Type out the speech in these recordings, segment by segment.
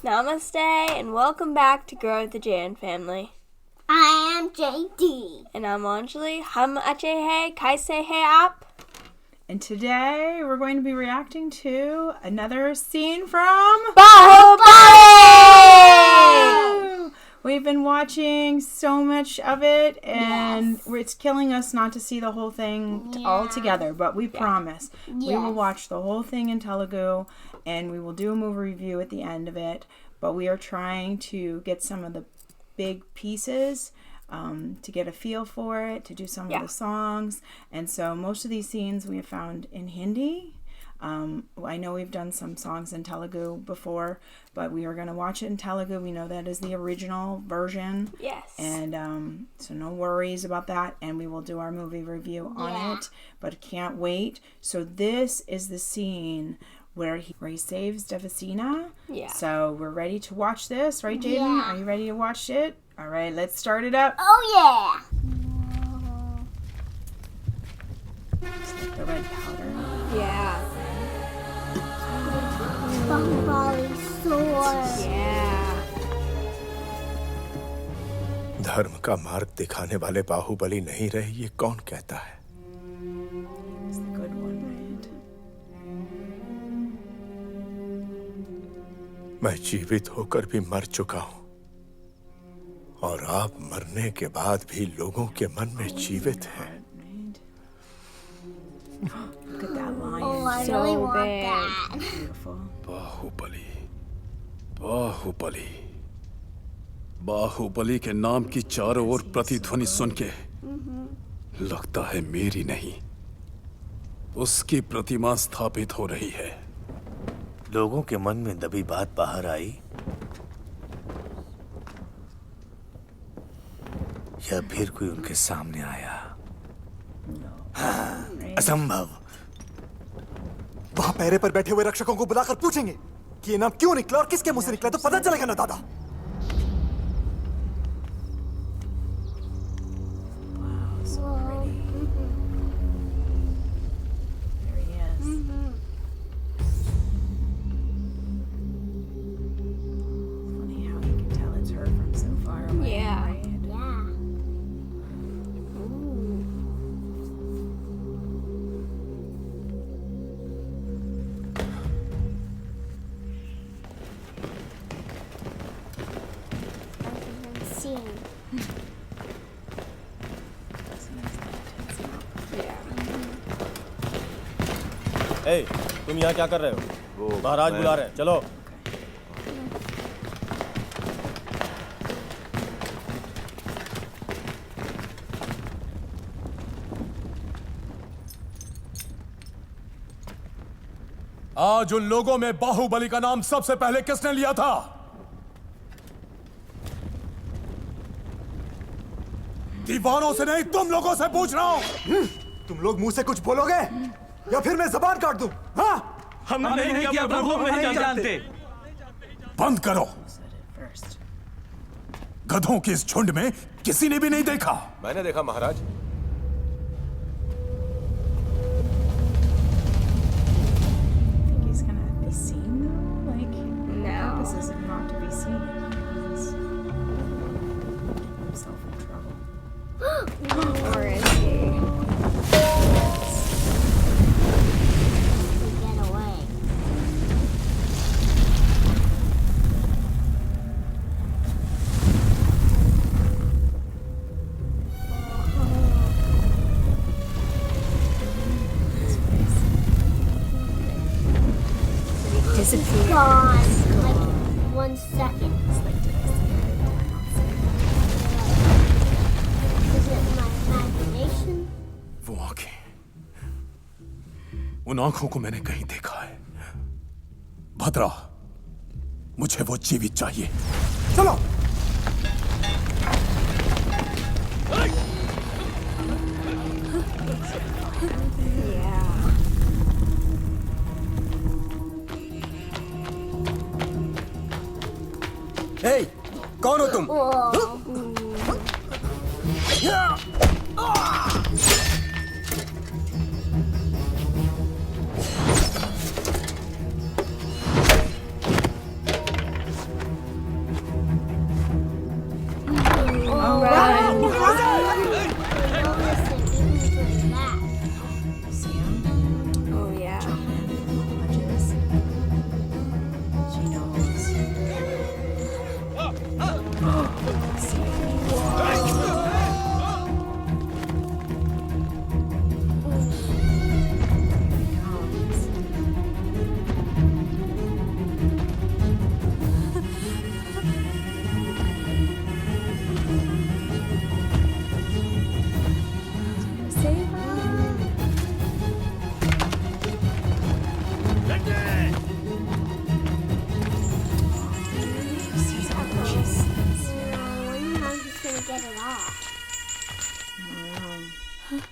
Namaste and welcome back to Grow with the J.A.N family. I am JD. And I'm Anjali. Hum ache hai, kaise hai aap? And today we're going to be reacting to another scene from Bahubali! We've been watching so much of it, and it's killing us not to see the whole thing all together, but we promise. We will watch the whole thing in Telugu, and we will do a movie review at the end of it, but we are trying to get some of the big pieces to get a feel for it, to do some of the songs. And so most of these scenes we have found in Hindi. I know we've done some songs in Telugu before, but we are going to watch it in Telugu. We know that is the original version. Yes. And so no worries about that. And we will do our movie review on it, but can't wait. So this is the scene where he saves Devasena. Yeah. So we're ready to watch this, right, J.A.N? Yeah. Are you ready to watch it? All right, let's start it up. Oh, yeah. The red powder. Yeah. Bahubali sword. Yeah. धर्म का मार्ग दिखाने वाले बाहुबली नहीं रहे, ये कौन कहता है? It's the good one, right? मैं जीवित होकर भी मर चुका हूं, और आप मरने के बाद भी लोगों के मन में जीवित हैं। Look at that lion. Oh, I So really want big. that. Beautiful. Baahubali Baahubali के नाम की चारों ओर प्रतिध्वनि सुन के लगता है मेरी नहीं, उसकी प्रतिमा स्थापित हो रही है। लोगों के मन में दबी बात बाहर आई या फिर कोई उनके सामने आया? असंभव। वहां पहरे पर बैठे हुए रक्षकों को बुलाकर पूछेंगे कि ये नाम क्यों निकला और किसके मुंह से निकला, तो पता चलेगा ना दादा। So pretty. There he is. Funny how you can tell it's her from so far away. Yeah. Right? Yeah. Scene. ए, तुम यहाँ क्या कर रहे हो? वो महाराज बुला रहे हैं, चलो। आज उन लोगों में बाहुबली का नाम सबसे पहले किसने लिया था? दीवानों से नहीं, तुम लोगों से पूछ रहा हूं। तुम लोग मुंह से कुछ बोलोगे या फिर मैं जबान काट दूं? हाँ? हमने नहीं किया प्रभु, हम नहीं जानते। बंद करो। First. गधों के इस झुंड में किसी ने भी नहीं देखा। मैंने देखा महाराज। Think he's gonna be seen though? Like, No. this is not to be seen. He's himself in trouble. Or is he? Get away. Disappear. Gone. Like 1 second. It's like, did I see it? Did I not see it? Is it my imagination? वो आंखें, उन आंखों को मैंने कहीं देखा है। भद्रा, मुझे वो जीवित चाहिए। चलो। Yeah. ए, कौन हो तुम?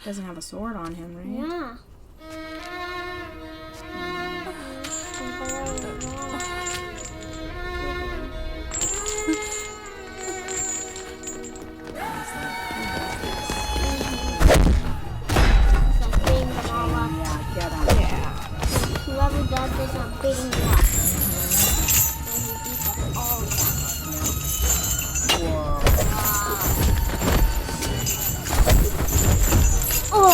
Doesn't have a sword on him, right? Yeah. Whoever does this, I'm beating you up. And he beats up all of them. Oh!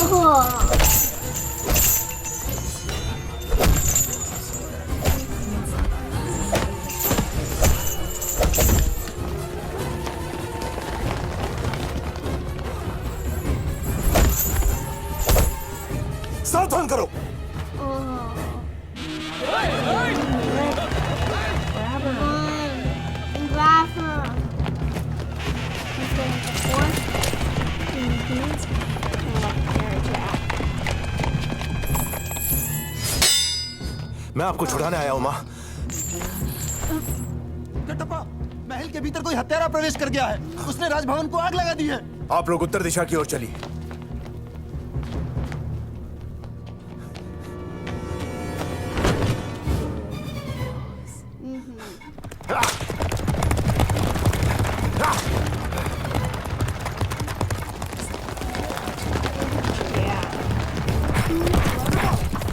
सावधान करो। Grab her. He's going to force. मैं आपको छुड़ाने आया हूँ माँ। कटप्पा, महल के भीतर कोई हत्यारा प्रवेश कर गया है। उसने राजभवन को आग लगा दी है। आप लोग उत्तर दिशा की ओर चलिए।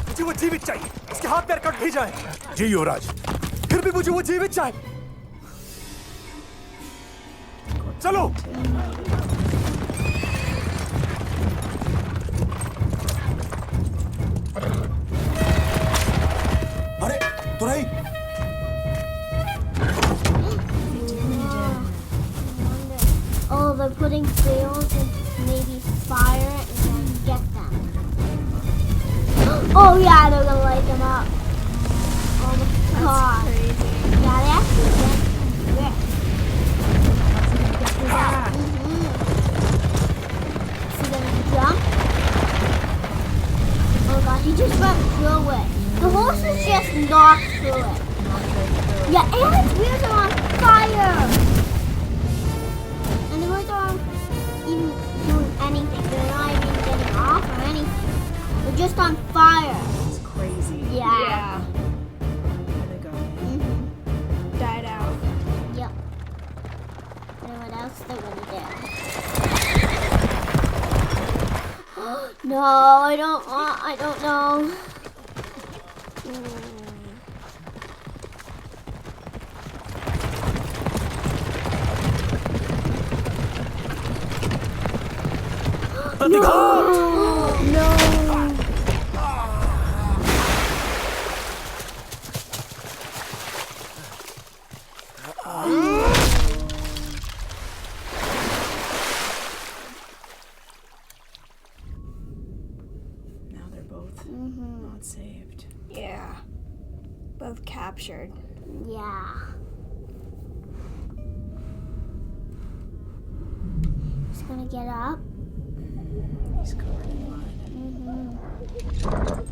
मुझे वो जीवित चाहिए। इसके हाथ पैर कट भी जाए। जी युवराज। फिर भी मुझे वो जीवित चाहिए। चलो। अरे, तुरई। Oh, they're putting sails and maybe fire and then get them. Oh yeah, they're gonna light them up. Oh my god. Crazy. Yeah, they actually get them. See them jump? Oh god, he just went through it. The horses just knocked through it. Yeah, and its wheels are on fire! And the wheels aren't even doing anything. They're not even getting off or anything. They're just on fire. It's crazy. Yeah. Yeah. There they go. Died out. Yep. And what else they're gonna do? No, I don't know. Now they're both not saved. Yeah. Both captured. Yeah. He's gonna get up. He's covered in blood.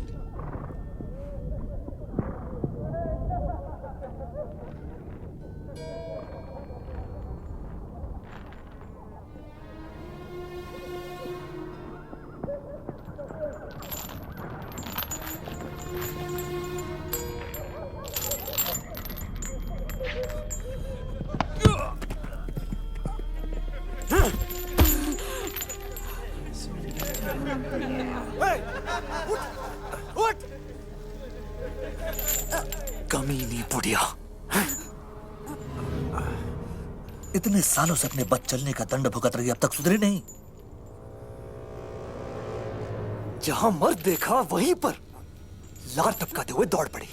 उठ! कमीनी बुढ़िया। इतने सालों से अपने बद चलने का दंड भुगत रही, अब तक सुधरी नहीं। जहां मर्द देखा वहीं पर लार टपकाते हुए दौड़ पड़ी।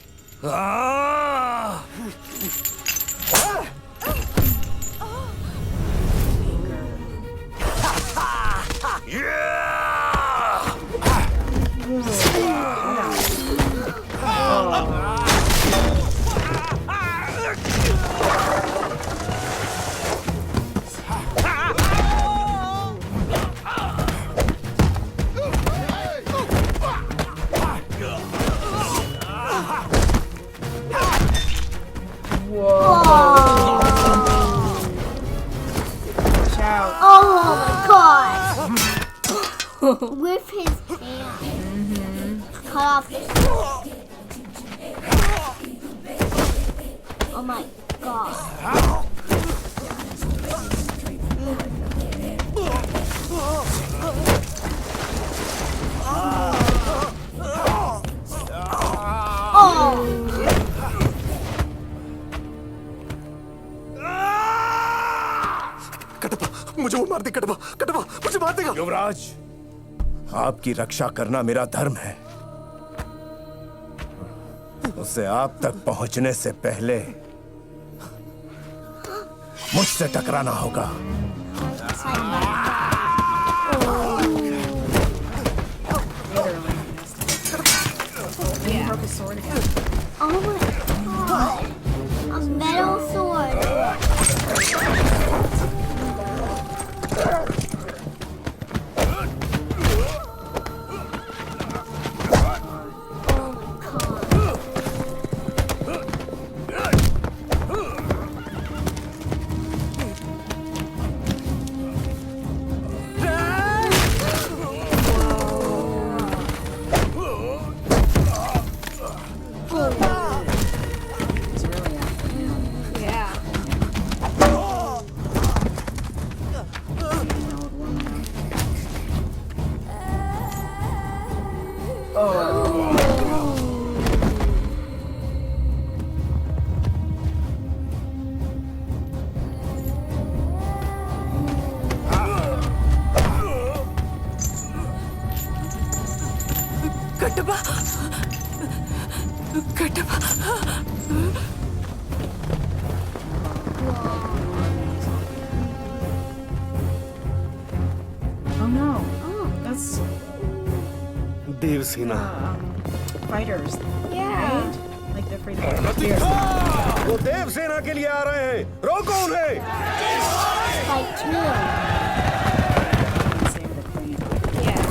with his hand. Cut off his hand. Oh my god. कटवा मुझे वो मार दे कटवा कटवा मुझे मार देगा युवराज, आपकी रक्षा करना मेरा धर्म है। उसे आप तक पहुंचने से पहले मुझसे टकराना होगा। Broke his sword again. Oh my god. A metal sword. He's really after him. Yeah. An old woman. कटवा कटवा Oh no. That's Devasena fighters. Yeah. Right? Like the freedom. वो देवसेना के लिए आ रहे हैं, रोको उन्हें। Fight two. Save the queen. Yeah.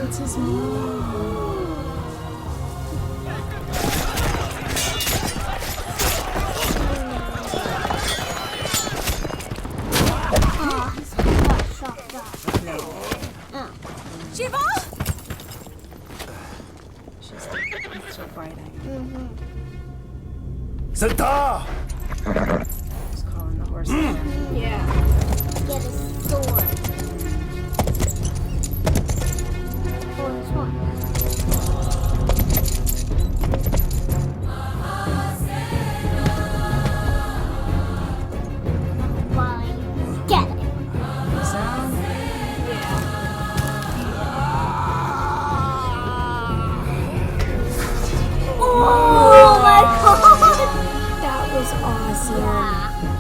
It's his mom. Oh, his head got chopped off. Shiva! She's still fighting. सिद्धा, He's calling the horse. in. Yeah. Get his sword. Oh, this one. Fine. Get it. Sound. Oh my god! That was awesome.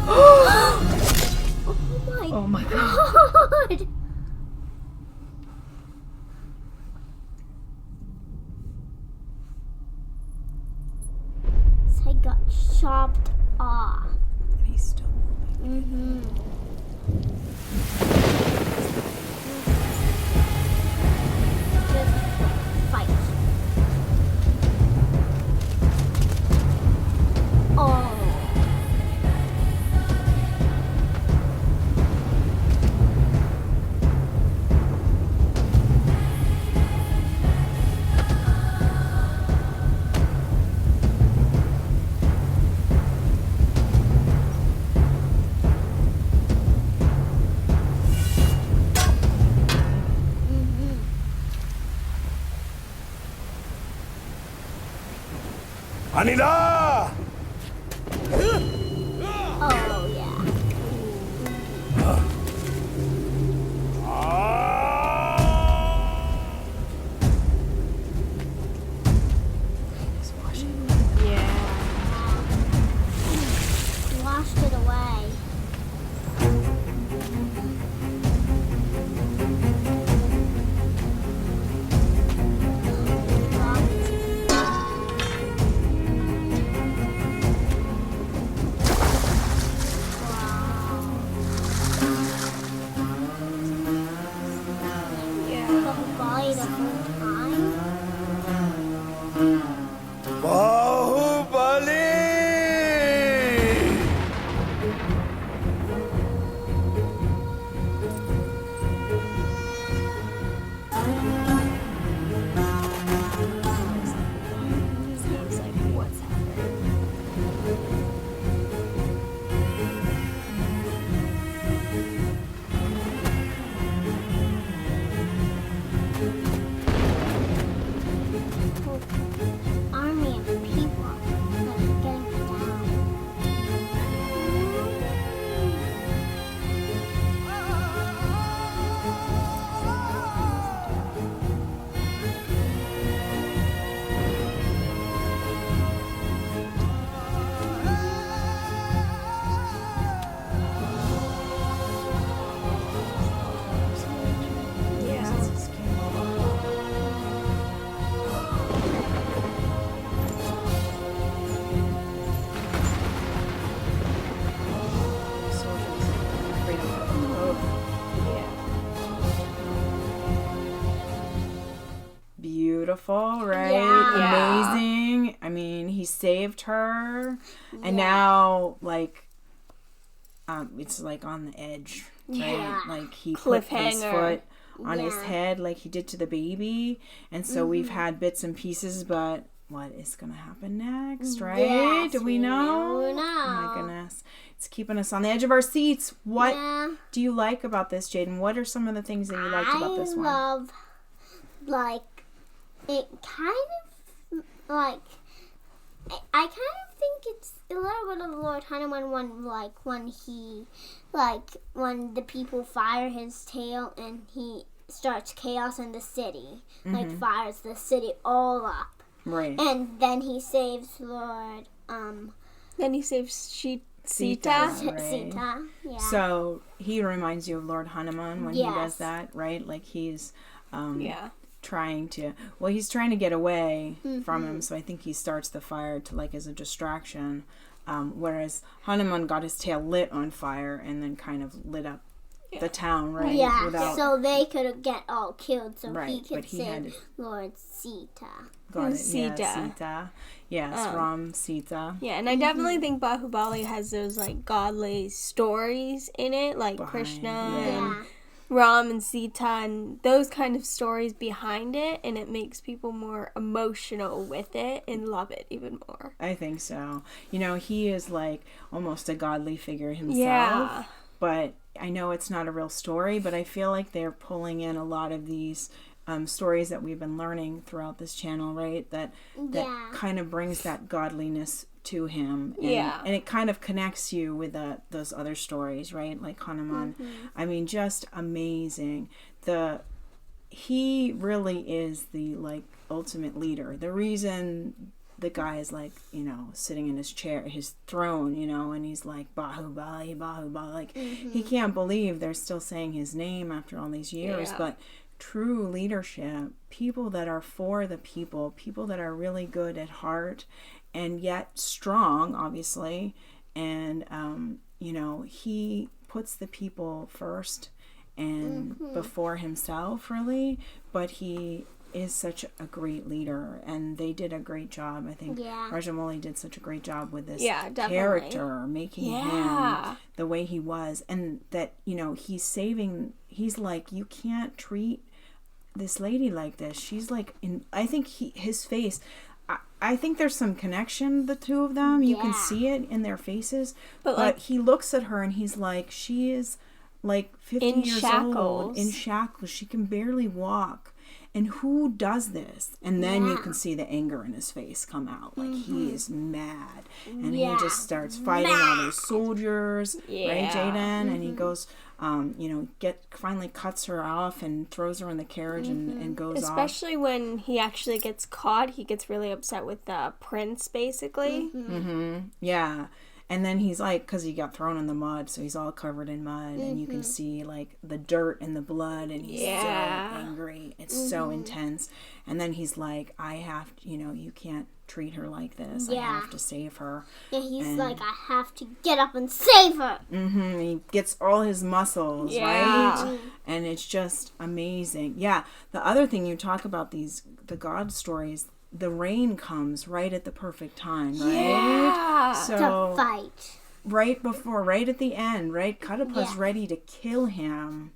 Oh my Oh my god. god! His head got chopped off. And he's still moving. Just fight. Oh. Anila, Oh yeah. He's washing. Yeah. Washed it away. whole army of people like getting down. Beautiful, right? Yeah. Amazing. I mean, he saved her, and now like, it's like on the edge, right? Yeah. Like he put his Cliffhanger. foot on his Yeah. head, like he did to the baby, and so we've had bits and pieces, but what is gonna happen next, right? Yes, Do we know? don't know. Oh my goodness, it's keeping us on the edge of our seats. What Yeah. do you like about this, Jaden? What are some of the things that you liked about this one? I love, like, it kind of, like, I kind of think it's a little bit of Lord Hanuman when the people fire his tail and he starts chaos in the city, like fires the city all up. Right. And then he saves Lord, Then he saves Sita. Right. Sita. Yeah. So he reminds you of Lord Hanuman when he does Yes. that, right? Like he's Yeah. trying to get away from him. So I think he starts the fire to like as a distraction. Whereas Hanuman got his tail lit on fire and then kind of lit up the town, right? Yeah, Without so they could get all killed, so Right, he could but he save had- Lord Sita. got it. Sita. Yeah, Sita. Yes, Ram Sita. Yeah, and I definitely think Bahubali has those like godly stories in it, like Krishna and Yeah. Ram and Sita and those kind of stories behind it, and it makes people more emotional with it and love it even more. I think so. You know, he is like almost a godly figure himself. Yeah. But I know it's not a real story, but I feel like they're pulling in a lot of these stories that we've been learning throughout this channel, right? That Yeah. kind of brings that godliness to him. And, Yeah. And it kind of connects you with those other stories, right? Like Hanuman. I mean, just amazing. He really is the like ultimate leader. The reason the guy is like, you know, sitting in his chair, his throne, you know, and he's like, Bahubali, Bahubali. Like, he can't believe they're still saying his name after all these years. Yeah. But true leadership, people that are for the people that are really good at heart and yet strong, obviously. And, you know, he puts the people first and before himself, really. But he is such a great leader, and they did a great job. I think Yeah. Rajamouli did such a great job with this Yeah, definitely. character, making Yeah. him the way he was, and that, you know, he's like, you can't treat this lady like this. She's like, I think his face, I think there's some connection, the two of them. You can see it in their faces, but like, he looks at her and he's like, she is like 50 in years shackles. old, in shackles. She can barely walk. And who does this? And then you can see the anger in his face come out. Like, he is mad. And he just starts fighting all these soldiers, right, J.A.N? And he goes, you know, finally cuts her off and throws her in the carriage and goes off. Especially when he actually gets caught, he gets really upset with the prince, basically. Yeah. And then he's like, because he got thrown in the mud, so he's all covered in mud, and you can see like the dirt and the blood, and he's so angry. It's so intense. And then he's like, I have to, you know, you can't treat her like this. I have to save her. Yeah, he's like, I have to get up and save her. He gets all his muscles, right? And it's just amazing. Yeah. The other thing you talk about the God stories, the rain comes right at the perfect time, right? Yeah. So To fight. right at the end, right? Kaddapa's ready to kill him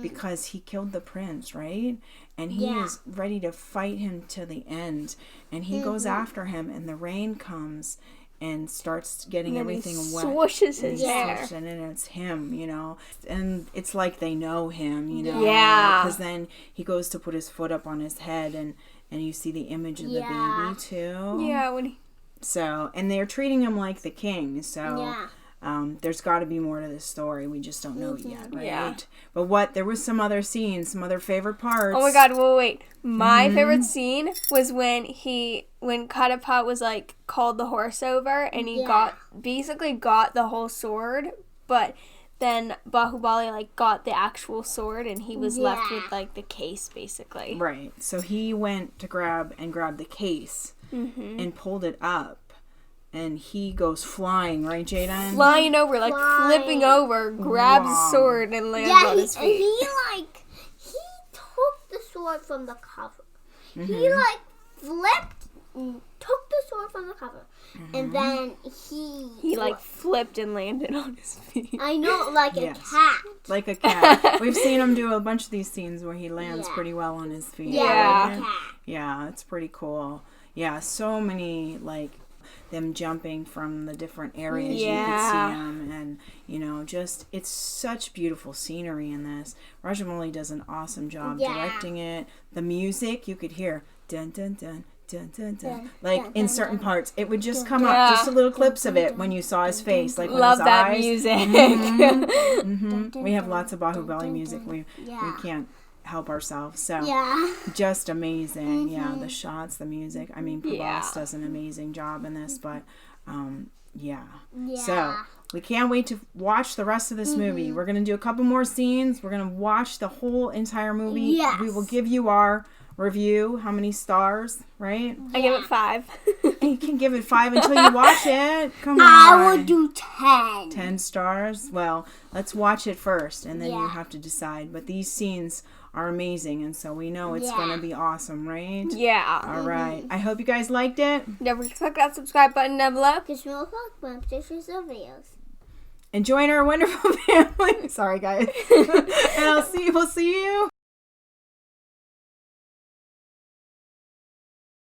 because he killed the prince, right? And he is ready to fight him to the end. And he goes after him, and the rain comes, and starts getting And then everything he wet. swooshes his And hair. swoosh, and then it's him, you know. And it's like they know him, you know. Yeah. Because then he goes to put his foot up on his head, and you see the image of the baby, too. Yeah, when he... So, and they're treating him like the king, so... Yeah. There's got to be more to this story. We just don't know it yet, right? Yeah. But there was some other scenes, some other favorite parts. Oh my god, wait. My favorite scene was when Katapat was like called the horse over and he basically got the whole sword, but then Bahubali like got the actual sword and he was left with like the case basically. Right. So he went to grab the case and pulled it up. And he goes flying, right, J.A.N? Flying over, like flipping over, grabs the sword and lands on his feet. He took the sword from the cover. He like flipped, took the sword from the cover, and then He like flipped and landed on his feet. I know, like Yes. a cat. Like a cat. We've seen him do a bunch of these scenes where he lands pretty well on his feet. Yeah. Like a cat. Yeah, it's pretty cool. Yeah, so many, like, them jumping from the different areas you could see them, and you know, just it's such beautiful scenery in this. Rajamouli does an awesome job directing it. The music you could hear dun dun dun dun dun dun, like in certain parts it would just come up, just a little clips of it when you saw his face, like Love his that eyes. music. We have lots of Bahubali music. We can't help ourselves. So just amazing. Yeah, the shots, the music. I mean, Prabhas does an amazing job in this, but so we can't wait to watch the rest of this movie. We're gonna do a couple more scenes. We're gonna watch the whole entire movie. We will give you our review. How many stars, right? I give it 5. And you can give it 5 until you watch it. Come on. I would do 10. 10 stars. Well, let's watch it first, and then you have to decide. But these scenes are amazing, and so we know it's going to be awesome, right? Yeah. All right. I hope you guys liked it. Don't forget to click that subscribe button down below. Because we'll talk about pictures of videos. And join our wonderful family. Sorry, guys. And we'll see you